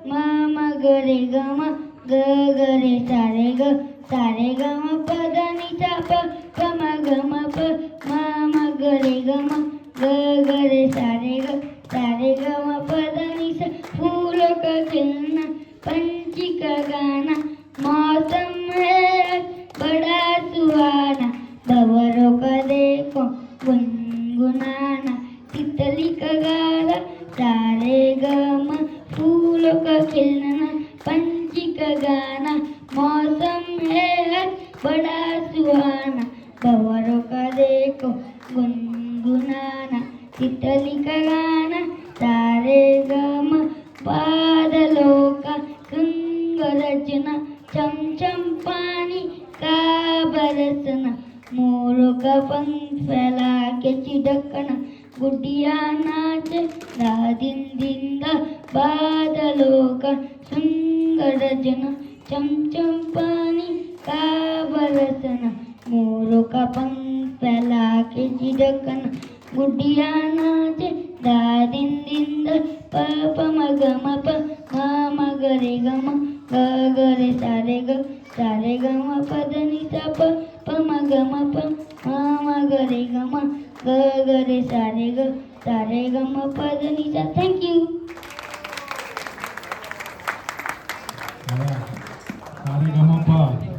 म म ग रे ग म ग ग रे सा रे ग म प द नि सा प प म ग म प म म ग रे ग म ग ग रे सा रे ग म प द नि सा फूलों का खिलना पंछी का गाना मौसम है बड़ा सुहाना भंवरों का देखो गुनगुनाना तितली का गाना सारे गम फूलों का खिलना पंछी का गाना मौसम है बड़ा सुहाना भंवरों का देखो गुनगुनाना तितली का गाना सारे गम बादलों का सुंदर रचना चम चम पानी का बरसना मोरों का पंख फैला के चिढ़कना गुड्डिया नाचे दा दिन दिन दा बादलों का सुंदर रचना चम चम पानी का बरसना मोरों का पंख फैला के चिढ़कना गुड्डिया नाचे दा दिन दिन दा प प म ग म प म ग रे ग म ग ग रे सा रे ग म प द नि सा प प म ग म प म ग रे ग म ग ग रे सा रे ग म प द नि सा. Thank you. सारे गमपा